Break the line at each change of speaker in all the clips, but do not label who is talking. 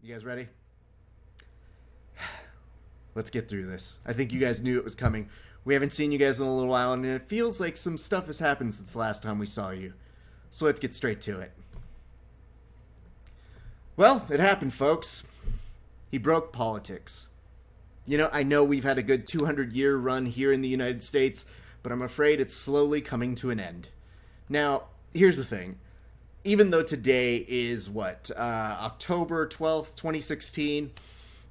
You guys ready? Let's get through this. I think you guys knew it was coming. We haven't seen you guys in a little while, and it feels like some stuff has happened since the last time we saw you. So let's get straight to it. Well, it happened, folks. He broke politics. I know we've had a good 200-year run here in the United States, but I'm afraid it's slowly coming to an end. Now, here's the thing. Even though today is, October 12th, 2016,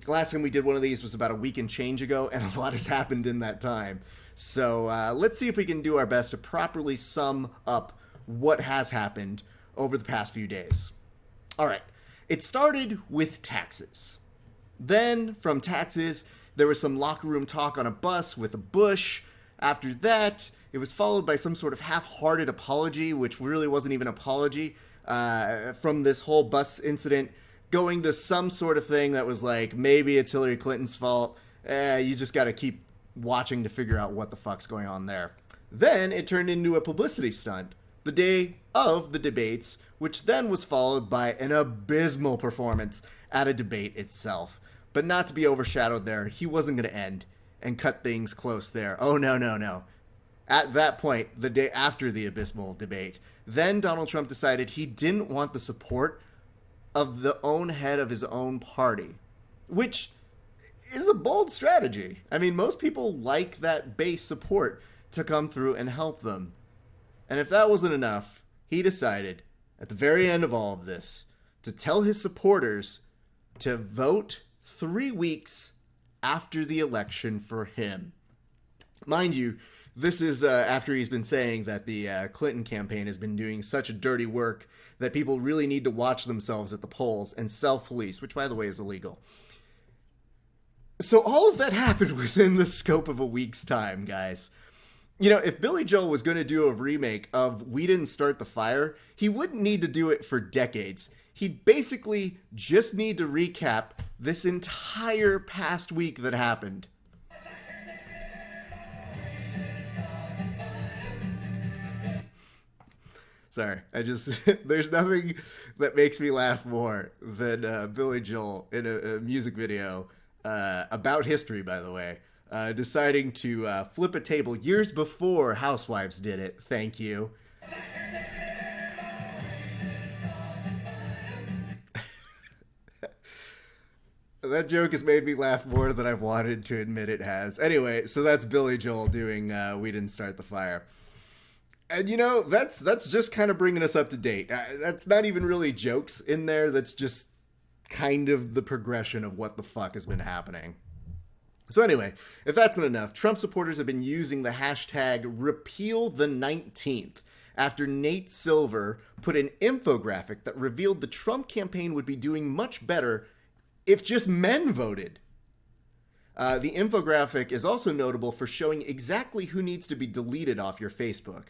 the last time we did one of these was about a week and change ago, and a lot has happened in that time. So let's see if we can do our best to properly sum up what has happened over the past few days. All right. It started with taxes. Then, from taxes, there was some locker room talk on a bus with a Bush. After that, it was followed by some sort of half-hearted apology, which really wasn't even an apology, from this whole bus incident, going to some sort of thing that was like, maybe it's Hillary Clinton's fault. You just got to keep watching to figure out what the fuck's going on there. Then it turned into a publicity stunt the day of the debates, which then was followed by an abysmal performance at a debate itself. But not to be overshadowed there, he wasn't going to end and cut things close there. Oh, no. At that point, the day after the abysmal debate, then Donald Trump decided he didn't want the support of the own head of his own party, which is a bold strategy. I mean, most people like that base support to come through and help them. And if that wasn't enough, he decided, at the very end of all of this, to tell his supporters to vote 3 weeks after the election for him. Mind you, this is after he's been saying that the Clinton campaign has been doing such a dirty work that people really need to watch themselves at the polls and self-police, which, by the way, is illegal. So all of that happened within the scope of a week's time, guys. If Billy Joel was going to do a remake of We Didn't Start the Fire, he wouldn't need to do it for decades. He'd basically just need to recap this entire past week that happened. Sorry, there's nothing that makes me laugh more than Billy Joel in a music video about history, by the way, deciding to flip a table years before Housewives did it. Thank you. That joke has made me laugh more than I've wanted to admit it has. Anyway, so that's Billy Joel doing We Didn't Start the Fire. And that's just kind of bringing us up to date. That's not even really jokes in there. That's just kind of the progression of what the fuck has been happening. So anyway, if that's not enough, Trump supporters have been using the hashtag #RepealThe19th after Nate Silver put an infographic that revealed the Trump campaign would be doing much better if just men voted. The infographic is also notable for showing exactly who needs to be deleted off your Facebook.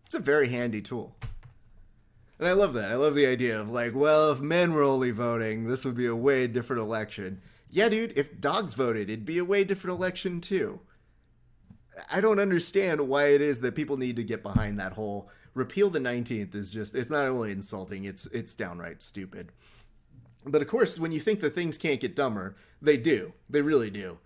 It's a very handy tool. And I love that. I love the idea of if men were only voting, this would be a way different election. Yeah, dude, if dogs voted, it'd be a way different election too. I don't understand why it is that people need to get behind that whole repeal the 19th is just, it's not only insulting, it's downright stupid. But of course, when you think that things can't get dumber, they do. They really do.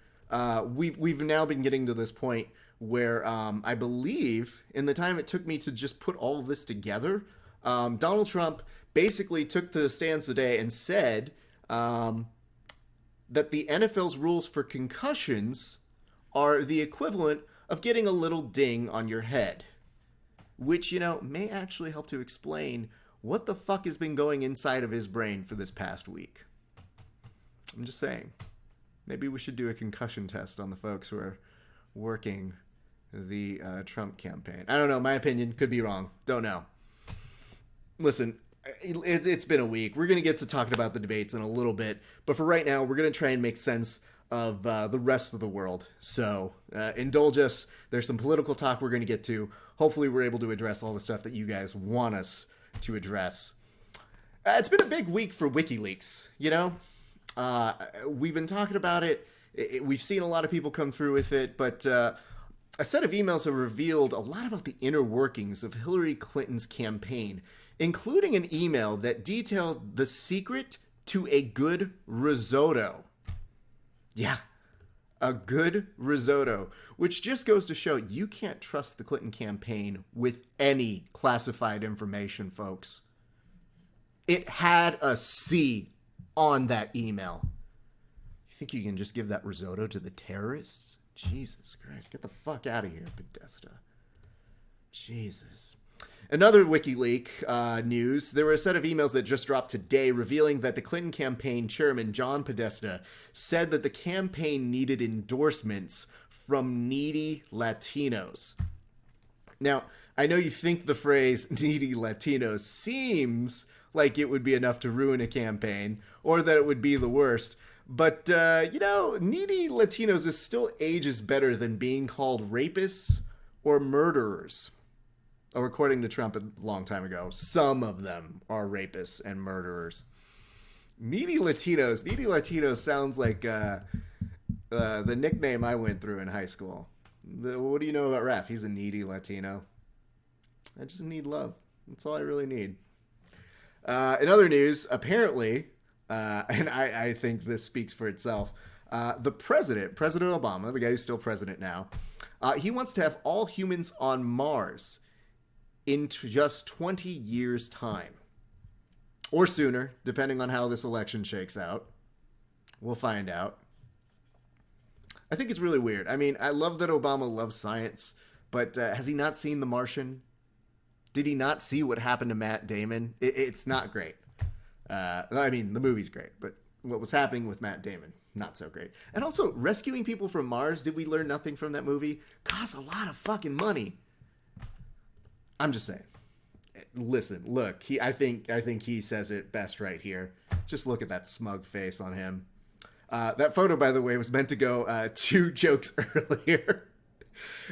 We've now been getting to this point where I believe in the time it took me to just put all of this together, Donald Trump basically took to the stands today and said that the NFL's rules for concussions are the equivalent of getting a little ding on your head, which, may actually help to explain what the fuck has been going inside of his brain for this past week. I'm just saying, maybe we should do a concussion test on the folks who are working the Trump campaign. I don't know. My opinion could be wrong. Don't know. Listen, it's been a week. We're going to get to talking about the debates in a little bit. But for right now, we're going to try and make sense of the rest of the world. So indulge us. There's some political talk we're going to get to. Hopefully we're able to address all the stuff that you guys want us to address. It's been a big week for WikiLeaks. We've been talking about it. We've seen a lot of people come through with it. But a set of emails have revealed a lot about the inner workings of Hillary Clinton's campaign, including an email that detailed the secret to a good risotto. Yeah, a good risotto, which just goes to show you can't trust the Clinton campaign with any classified information, folks. It had a C on that email. You think you can just give that risotto to the terrorists? Jesus Christ, get the fuck out of here, Podesta. Jesus. Another WikiLeaks news. There were a set of emails that just dropped today revealing that the Clinton campaign chairman, John Podesta, said that the campaign needed endorsements from needy Latinos. Now, I know you think the phrase needy Latinos seems like it would be enough to ruin a campaign or that it would be the worst. But, needy Latinos is still ages better than being called rapists or murderers. Oh, according to Trump a long time ago, some of them are rapists and murderers. Needy Latinos sounds like the nickname I went through in high school. What do you know about Raph? He's a needy Latino. I just need love. That's all I really need. In other news, apparently, and I think this speaks for itself, the President Obama, the guy who's still president now, he wants to have all humans on Mars in just 20 years' time. Or sooner, depending on how this election shakes out. We'll find out. I think it's really weird. I mean, I love that Obama loves science, but has he not seen The Martian? Did he not see what happened to Matt Damon? It's not great. I mean, the movie's great, but what was happening with Matt Damon, not so great. And also, rescuing people from Mars, did we learn nothing from that movie? Costs a lot of fucking money. I'm just saying. Listen, look, I think he says it best right here. Just look at that smug face on him. That photo, by the way, was meant to go 2 jokes earlier.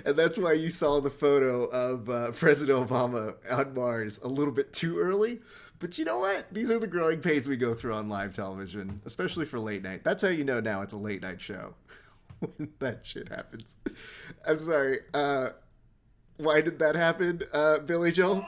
And that's why you saw the photo of President Obama on Mars a little bit too early. But you know what? These are the growing pains we go through on live television, especially for late night. That's how you know now it's a late night show when that shit happens. I'm sorry. Why did that happen, Billy Joel?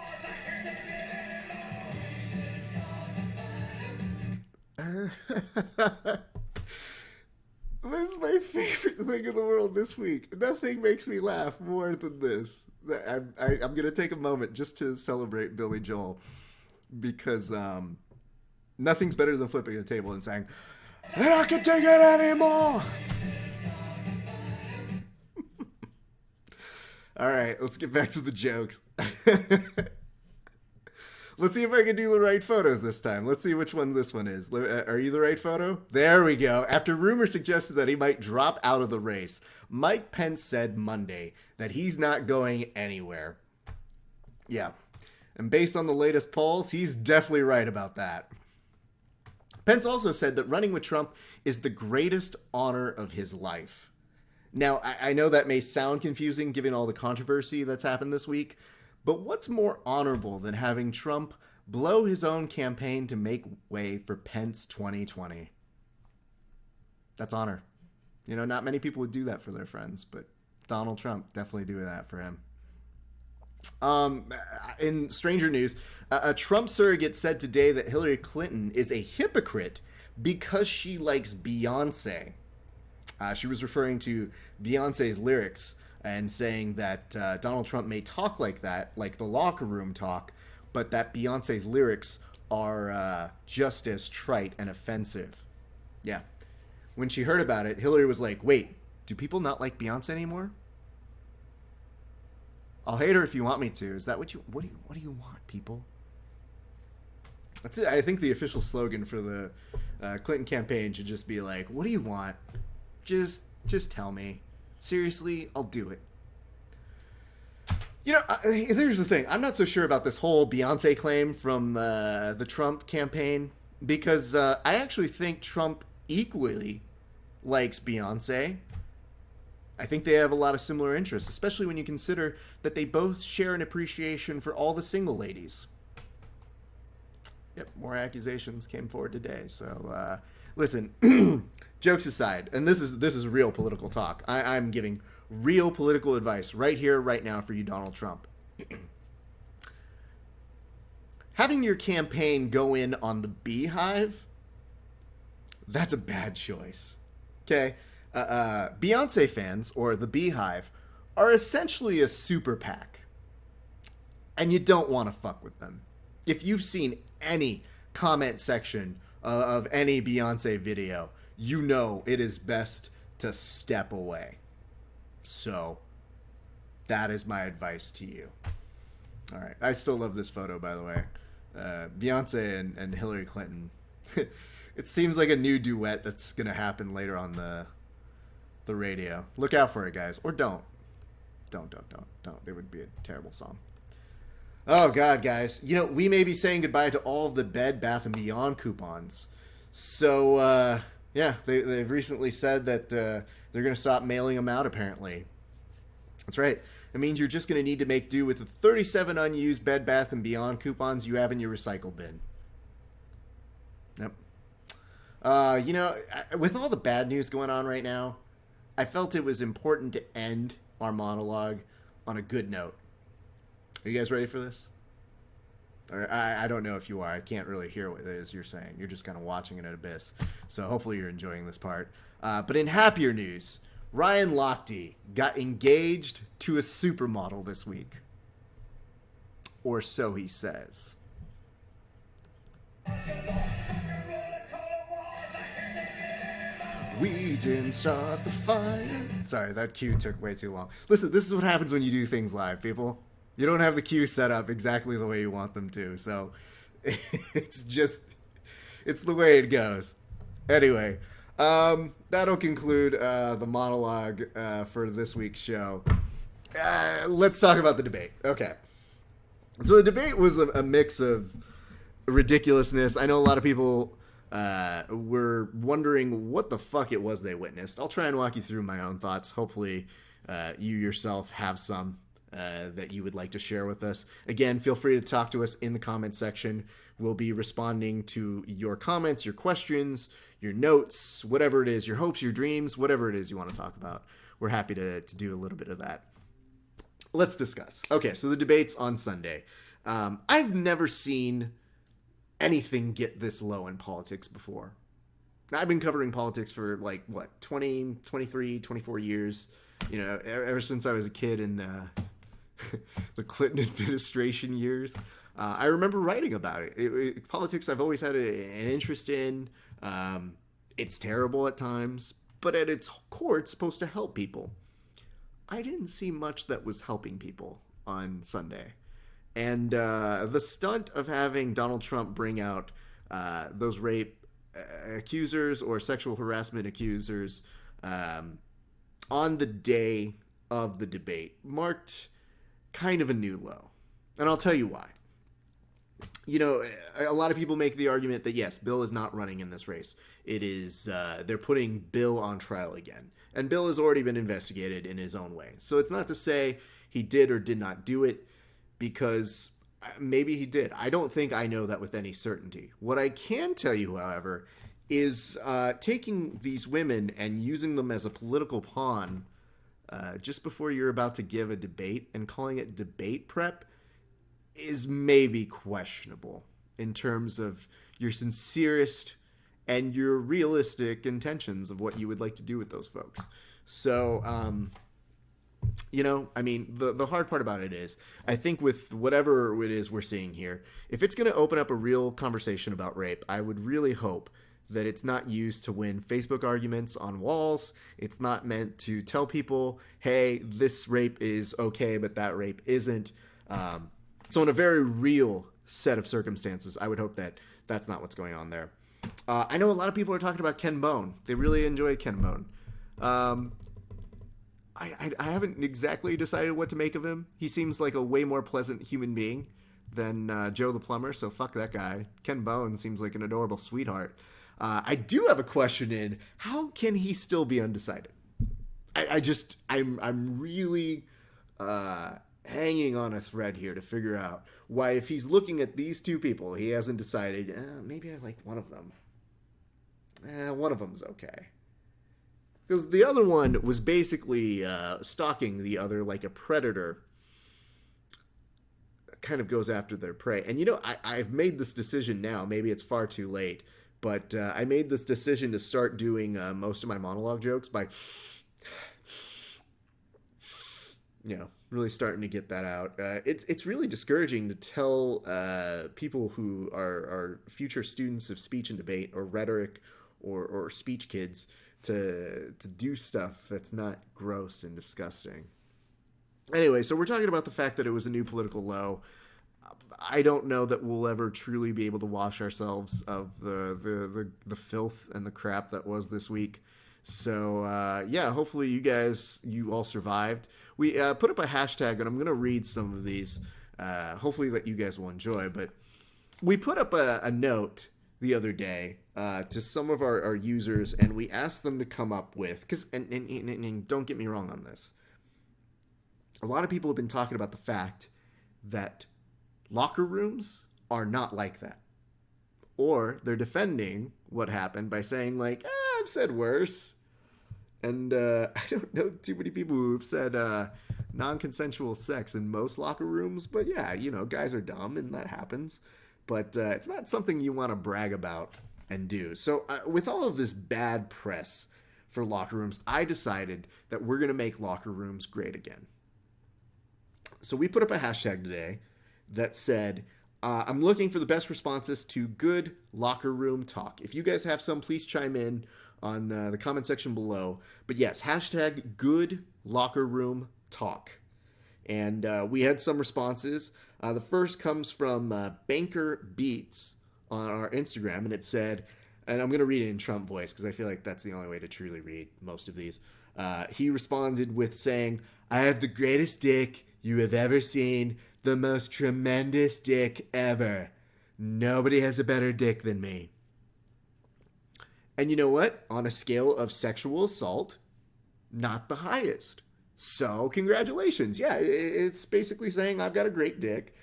This is my favorite thing in the world this week. Nothing makes me laugh more than this. I'm going to take a moment just to celebrate Billy Joel because nothing's better than flipping a table and saying, "I don't can take it anymore." All right, let's get back to the jokes. Let's see if I can do the right photos this time. Let's see which one this one is. Are you the right photo? There we go. After rumors suggested that he might drop out of the race, Mike Pence said Monday that he's not going anywhere. Yeah. And based on the latest polls, he's definitely right about that. Pence also said that running with Trump is the greatest honor of his life. Now, I know that may sound confusing given all the controversy that's happened this week, but what's more honorable than having Trump blow his own campaign to make way for Pence 2020? That's honor. You know, not many people would do that for their friends, but Donald Trump definitely do that for him. In stranger news, a Trump surrogate said today that Hillary Clinton is a hypocrite because she likes Beyonce. She was referring to Beyonce's lyrics and saying that Donald Trump may talk like that, like the locker room talk, but that Beyonce's lyrics are just as trite and offensive. Yeah. When she heard about it, Hillary was like, "Wait, do people not like Beyonce anymore? I'll hate her if you want me to. Is that what you? What do you want, people?" That's it. I think the official slogan for the Clinton campaign should just be like, "What do you want? Just tell me. Seriously, I'll do it." You know, here's the thing. I'm not so sure about this whole Beyonce claim from the Trump campaign because I actually think Trump equally likes Beyonce. I think they have a lot of similar interests, especially when you consider that they both share an appreciation for all the single ladies. Yep, more accusations came forward today. So, listen, jokes aside, and this is real political talk. I'm giving real political advice right here, right now for you, Donald Trump. Having your campaign go in on the Beehive That's a bad choice. Okay? Beyonce fans, or the Beehive, are essentially a super PAC. And you don't want to fuck with them. If you've seen any comment section of any Beyonce video, you know it is best to step away. So, that is my advice to you. All right. I still love this photo, by the way. Beyonce and Hillary Clinton. It seems like a new duet that's going to happen later on the radio. Look out for it, guys. Or don't. Don't. It would be a terrible song. Oh, God, guys. You know, we may be saying goodbye to all of the Bed Bath & Beyond coupons. So, yeah, they've recently said that they're going to stop mailing them out, apparently. That's right. It means you're just going to need to make do with the 37 unused Bed Bath & Beyond coupons you have in your recycle bin. Yep. You know, with all the bad news going on right now, I felt it was important to end our monologue on a good note. Are you guys ready for this? Or, I don't know if you are. I can't really hear what it is you're saying. You're just kind of watching it at Abyss. So hopefully you're enjoying this part. But in happier news, Ryan Lochte got engaged to a supermodel this week. Or so he says. We didn't start the fire. Sorry, that cue took way too long. Listen, this is what happens when you do things live, people. You don't have the cue set up exactly the way you want them to. So it's the way it goes. Anyway, that'll conclude the monologue for this week's show. Let's talk about the debate. Okay. So the debate was a mix of ridiculousness. I know a lot of people were wondering what the fuck it was they witnessed. I'll try and walk you through my own thoughts. Hopefully you yourself have some that you would like to share with us. Again, feel free to talk to us in the comment section. We'll be responding to your comments, your questions, your notes, whatever it is, your hopes, your dreams, whatever it is you want to talk about. We're happy to do a little bit of that. Let's discuss. Okay, so the debate's on Sunday. I've never seen anything get this low in politics before. I've been covering politics for 20, 23, 24 years. You know, ever since I was a kid in the Clinton administration years. I remember writing about it. Politics I've always had an interest in. It's terrible at times, but at its core, it's supposed to help people. I didn't see much that was helping people on Sunday. And the stunt of having Donald Trump bring out those rape accusers or sexual harassment accusers on the day of the debate marked kind of a new low. And I'll tell you why. You know, a lot of people make the argument that, yes, Bill is not running in this race. It is, they're putting Bill on trial again. And Bill has already been investigated in his own way. So it's not to say he did or did not do it, because maybe he did. I don't think I know that with any certainty. What I can tell you, however, is taking these women and using them as a political pawn just before you're about to give a debate and calling it debate prep is maybe questionable in terms of your sincerest and your realistic intentions of what you would like to do with those folks. So, you know, I mean, the hard part about it is, I think with whatever it is we're seeing here, if it's going to open up a real conversation about rape, I would really hope that it's not used to win Facebook arguments on walls. It's not meant to tell people, hey, this rape is okay, but that rape isn't. So in a very real set of circumstances, I would hope that that's not what's going on there. I know a lot of people are talking about Ken Bone. They really enjoy Ken Bone. I haven't exactly decided what to make of him. He seems like a way more pleasant human being than Joe the Plumber, so fuck that guy. Ken Bone seems like an adorable sweetheart. I do have a question in, how can he still be undecided? I'm really hanging on a thread here to figure out why, if he's looking at these two people, he hasn't decided, maybe I like one of them. One of them's okay. Because the other one was basically stalking the other like a predator. Kind of goes after their prey. And, you know, I've made this decision now. Maybe it's far too late. But I made this decision to start doing most of my monologue jokes by, really starting to get that out. It's really discouraging to tell people who are future students of speech and debate or rhetoric or speech kids to do stuff that's not gross and disgusting. Anyway, so we're talking about the fact that it was a new political low. I don't know that we'll ever truly be able to wash ourselves of the filth and the crap that was this week. So yeah, hopefully you all survived. We put up a hashtag, and I'm gonna read some of these. Hopefully that you guys will enjoy. But we put up a note the other day to some of our users, and we asked them to come up with, because and don't get me wrong on this. A lot of people have been talking about the fact that locker rooms are not like that. Or they're defending what happened by saying, like, I've said worse. And I don't know too many people who've said non-consensual sex in most locker rooms. But yeah, guys are dumb and that happens. But it's not something you want to brag about and do. So with all of this bad press for locker rooms, I decided that we're going to make locker rooms great again. So we put up a hashtag today that said, I'm looking for the best responses to good locker room talk. If you guys have some, please chime in on the comment section below. But yes, hashtag good locker room talk. And we had some responses. The first comes from Banker Beats on our Instagram, and it said, and I'm going to read it in Trump voice because I feel like that's the only way to truly read most of these. He responded with saying, I have the greatest dick you have ever seen, the most tremendous dick ever. Nobody has a better dick than me. And you know what? On a scale of sexual assault, not the highest. So congratulations. Yeah, it's basically saying I've got a great dick.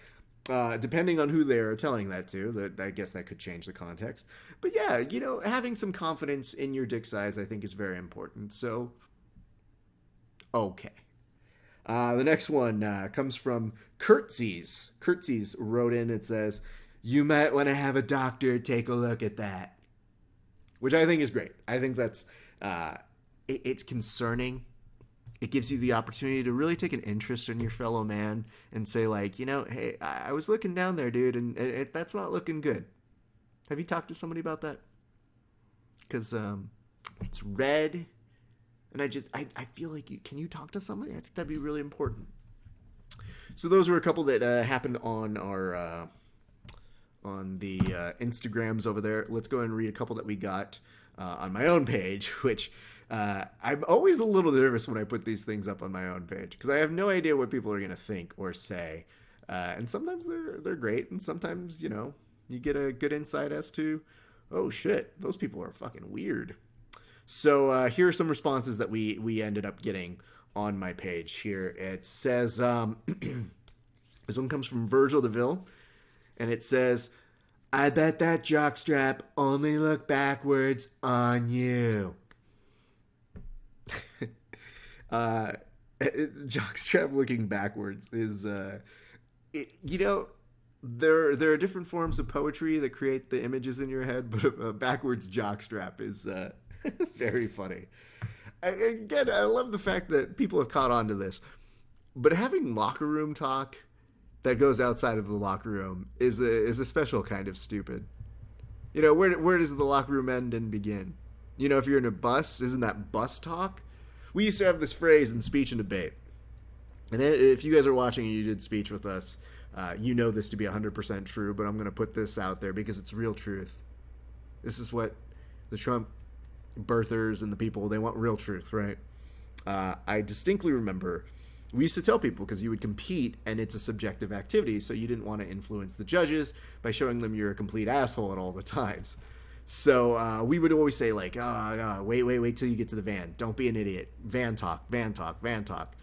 Depending on who they're telling that to, I guess that could change the context. But yeah, having some confidence in your dick size I think is very important. So, okay. The next one comes from Curtsies. Curtsies wrote in, it says, you might want to have a doctor take a look at that. Which I think is great. I think that's, it's concerning. It gives you the opportunity to really take an interest in your fellow man and say like, hey, I was looking down there, dude, and that's not looking good. Have you talked to somebody about that? Because it's red. And I feel like can you talk to somebody? I think that'd be really important. So those were a couple that happened on our on the Instagrams over there. Let's go ahead and read a couple that we got on my own page, which I'm always a little nervous when I put these things up on my own page because I have no idea what people are going to think or say. And sometimes they're great, and sometimes you get a good insight as to, oh shit, those people are fucking weird. So here are some responses that we ended up getting on my page here. It says, this one comes from Virgil DeVille, and it says, I bet that jockstrap only looked backwards on you. Jockstrap looking backwards is, there are different forms of poetry that create the images in your head, but a backwards jockstrap is very funny. Again, I love the fact that people have caught on to this. But having locker room talk that goes outside of the locker room is a special kind of stupid. Where does the locker room end and begin? If you're in a bus, isn't that bus talk? We used to have this phrase in speech and debate. And if you guys are watching and you did speech with us, you know this to be 100% true, but I'm going to put this out there because it's real truth. This is what the Trump birthers and the people, they want real truth, right? I distinctly remember we used to tell people, because you would compete and it's a subjective activity, so you didn't want to influence the judges by showing them you're a complete asshole at all the times. So we would always say like, wait till you get to the van. Don't be an idiot. Van talk, van talk, van talk.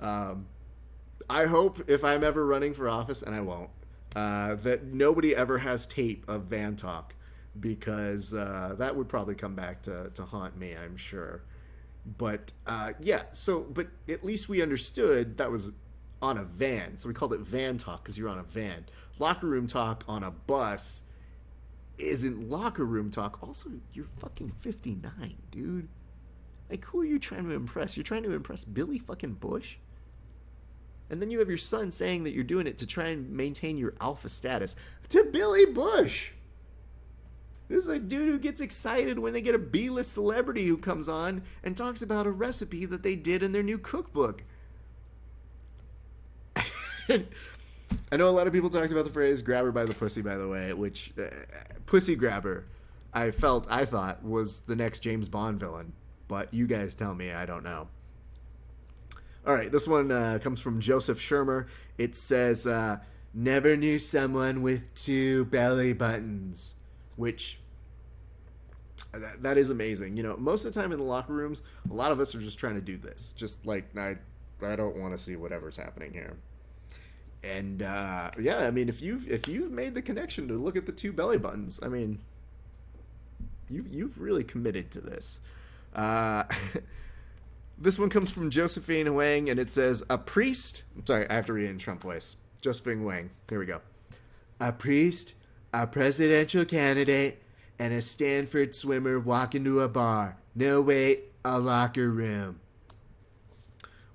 I hope if I'm ever running for office, and I won't, that nobody ever has tape of van talk, because that would probably come back to haunt me, I'm sure. But but at least we understood that was on a van, so we called it van talk because you're on a van. Locker room talk on a bus, isn't locker room talk. Also, you're fucking 59, dude. Like, who are you trying to impress? You're trying to impress Billy fucking Bush? And then you have your son saying that you're doing it to try and maintain your alpha status. To Billy Bush! This is a dude who gets excited when they get a B-list celebrity who comes on and talks about a recipe that they did in their new cookbook. I know a lot of people talked about the phrase grab her by the pussy, by the way, which pussy grabber I thought was the next James Bond villain. But you guys tell me, I don't know. All right, this one comes from Joseph Shermer. It says, never knew someone with 2 belly buttons, which that is amazing. You know, most of the time in the locker rooms, a lot of us are just trying to do this. Just like, I don't want to see whatever's happening here. And yeah, I mean, if you've made the connection to look at the 2 belly buttons, I mean, you've really committed to this. This one comes from Josephine Wang, and it says, a priest... Sorry, I have to read it in Trump voice. Josephine Wang. Here we go. A priest, a presidential candidate, and a Stanford swimmer walk into a bar. No, wait, a locker room.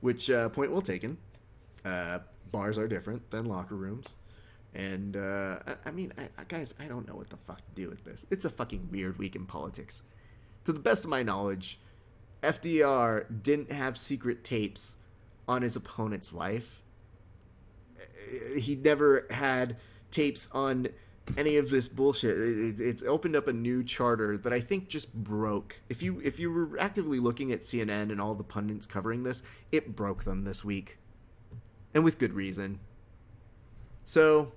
Which, point well taken. Bars are different than locker rooms. And, I mean, guys, I don't know what the fuck to do with this. It's a fucking weird week in politics. To the best of my knowledge, FDR didn't have secret tapes on his opponent's wife. He never had tapes on any of this bullshit. It's opened up a new charter that I think just broke. If you were actively looking at CNN and all the pundits covering this, it broke them this week. And with good reason. So,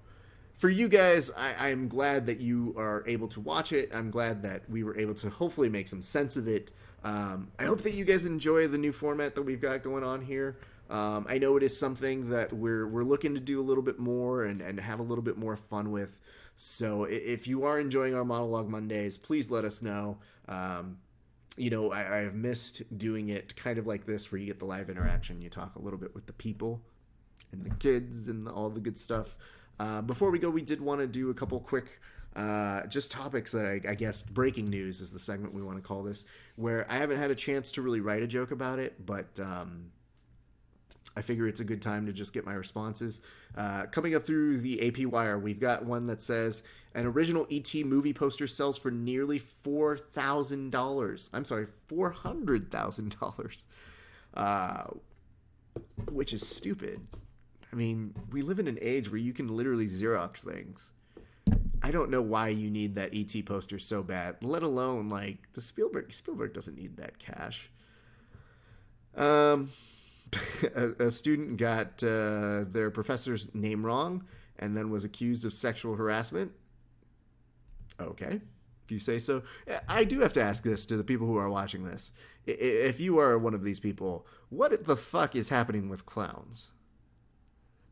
for you guys, I'm glad that you are able to watch it. I'm glad that we were able to hopefully make some sense of it. I hope that you guys enjoy the new format that we've got going on here. I know it is something that we're looking to do a little bit more and have a little bit more fun with. So if you are enjoying our Monologue Mondays, please let us know. You know, I have missed doing it kind of like this, where you get the live interaction. You talk a little bit with the people and the kids and all the good stuff. Before we go, we did want to do a couple quick just topics that I guess breaking news is the segment we want to call this, where I haven't had a chance to really write a joke about it, but I figure it's a good time to just get my responses. Coming up through the AP Wire, we've got one that says, an original E.T. movie poster sells for nearly $4,000. I'm sorry, $400,000. Which is stupid. I mean, we live in an age where you can literally Xerox things. I don't know why you need that E.T. poster so bad, let alone, like, the Spielberg doesn't need that cash. A student got their professor's name wrong and then was accused of sexual harassment. Okay, if you say so. I do have to ask this to the people who are watching this. If you are one of these people, what the fuck is happening with clowns?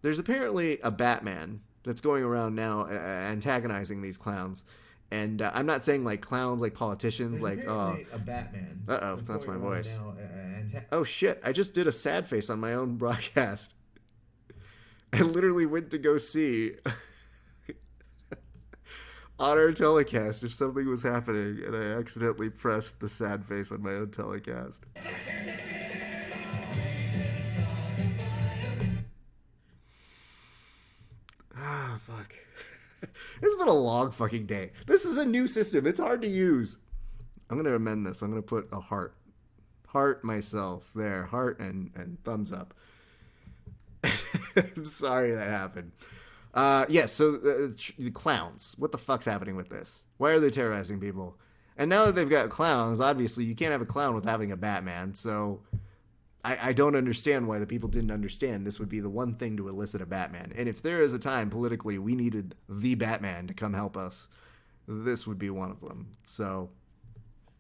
There's apparently a Batman that's going around now antagonizing these clowns. And I'm not saying like clowns like politicians, like, oh, a Batman. Uh-oh, that's my voice. Oh shit, I just did a sad face on my own broadcast. I literally went to go see on our telecast if something was happening, and I accidentally pressed the sad face on my own telecast. Ah, fuck. It's been a long fucking day. This is a new system. It's hard to use. I'm going to amend this. I'm going to put a heart. Heart myself. There. Heart and thumbs up. I'm sorry that happened. Yeah, so the clowns. What the fuck's happening with this? Why are they terrorizing people? And now that they've got clowns, obviously you can't have a clown without having a Batman, so I don't understand why the people didn't understand this would be the one thing to elicit a Batman. And if there is a time politically we needed the Batman to come help us, this would be one of them. So,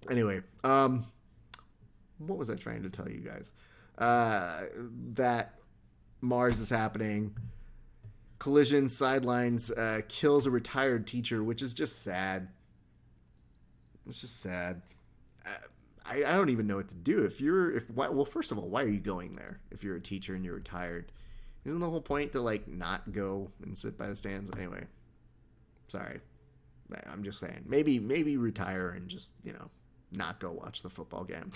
anyway, what was I trying to tell you guys? That Mars is happening. Collision sidelines kills a retired teacher, which is just sad. It's just sad. I don't even know what to do. Well, first of all, why are you going there if you're a teacher and you're retired? Isn't the whole point to, like, not go and sit by the stands? Anyway, sorry. I'm just saying. Maybe retire and just, not go watch the football game.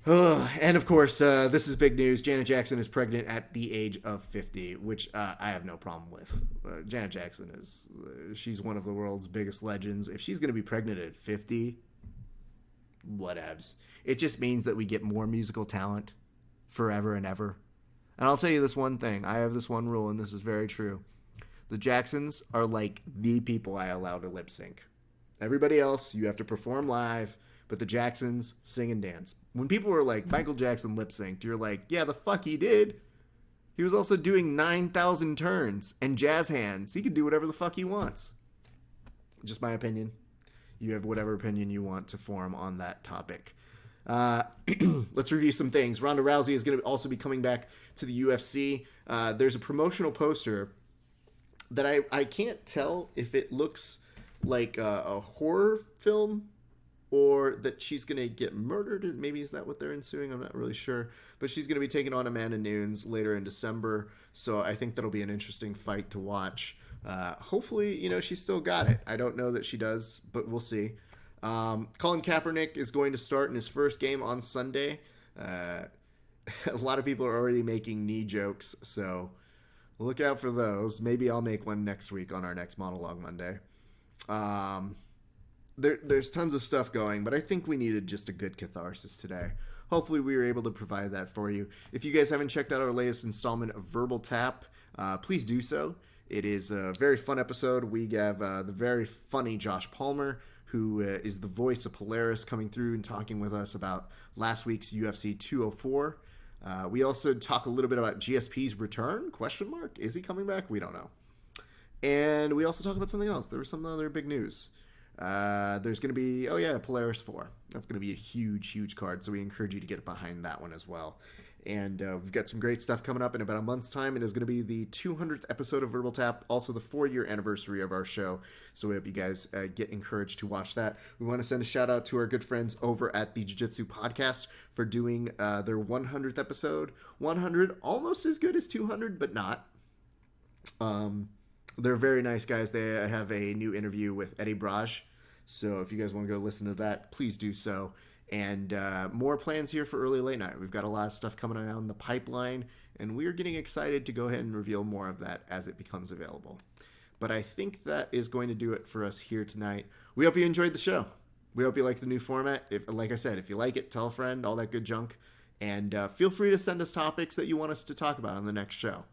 And of course, this is big news. Janet Jackson is pregnant at the age of 50, which I have no problem with. Janet Jackson she's one of the world's biggest legends. If she's going to be pregnant at 50, whatevs. It just means that we get more musical talent forever and ever. And I'll tell you this one thing. I have this one rule, and this is very true. The Jacksons are like the people I allow to lip sync. Everybody else, you have to perform live, but the Jacksons sing and dance. When people were like, Michael Jackson lip synced, you're like, yeah, the fuck he did. He was also doing 9,000 turns and jazz hands. He can do whatever the fuck he wants. Just my opinion. You have whatever opinion you want to form on that topic. Let's review some things. Ronda Rousey is going to also be coming back to the UFC. There's a promotional poster that I can't tell if it looks like a horror film or that she's going to get murdered. Maybe is that what they're ensuing? I'm not really sure. But she's going to be taking on Amanda Nunes later in December. So I think that'll be an interesting fight to watch. Hopefully, she's still got it. I don't know that she does, but we'll see. Colin Kaepernick is going to start in his first game on Sunday. A lot of people are already making knee jokes, so look out for those. Maybe I'll make one next week on our next Monologue Monday. There's tons of stuff going, but I think we needed just a good catharsis today. Hopefully we were able to provide that for you. If you guys haven't checked out our latest installment of Verbal Tap, please do so. It is a very fun episode. We have the very funny Josh Palmer, who is the voice of Polaris, coming through and talking with us about last week's UFC 204. We also talk a little bit about GSP's return, ? Is he coming back? We don't know. And we also talk about something else. There was some other big news. There's going to be, Polaris 4. That's going to be a huge, huge card, so we encourage you to get behind that one as well. And we've got some great stuff coming up in about a month's time. It is going to be the 200th episode of Verbal Tap, also the 4-year anniversary of our show. So we hope you guys get encouraged to watch that. We want to send a shout out to our good friends over at the Jiu-Jitsu Podcast for doing their 100th episode. 100, almost as good as 200, but not. They're very nice guys. They have a new interview with Eddie Braj. So if you guys want to go listen to that, please do so. And more plans here for early late night. We've got a lot of stuff coming down the pipeline, and we're getting excited to go ahead and reveal more of that as it becomes available. But I think that is going to do it for us here tonight. We hope you enjoyed the show. We hope you like the new format. Like I said, if you like it, tell a friend, all that good junk. And feel free to send us topics that you want us to talk about on the next show.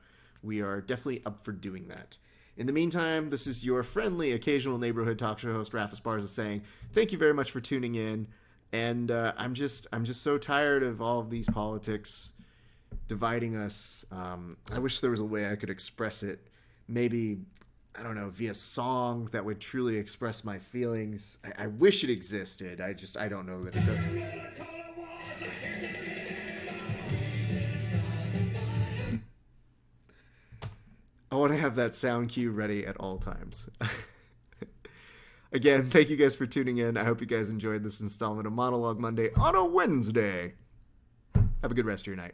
We are definitely up for doing that. In the meantime, this is your friendly, occasional neighborhood talk show host, Rafa Esparza, saying thank you very much for tuning in. And I'm just so tired of all of these politics dividing us. I wish there was a way I could express it. Maybe, I don't know, via song that would truly express my feelings. I wish it existed. I don't know that it doesn't. I want to have that sound cue ready at all times. Again, thank you guys for tuning in. I hope you guys enjoyed this installment of Monologue Monday on a Wednesday. Have a good rest of your night.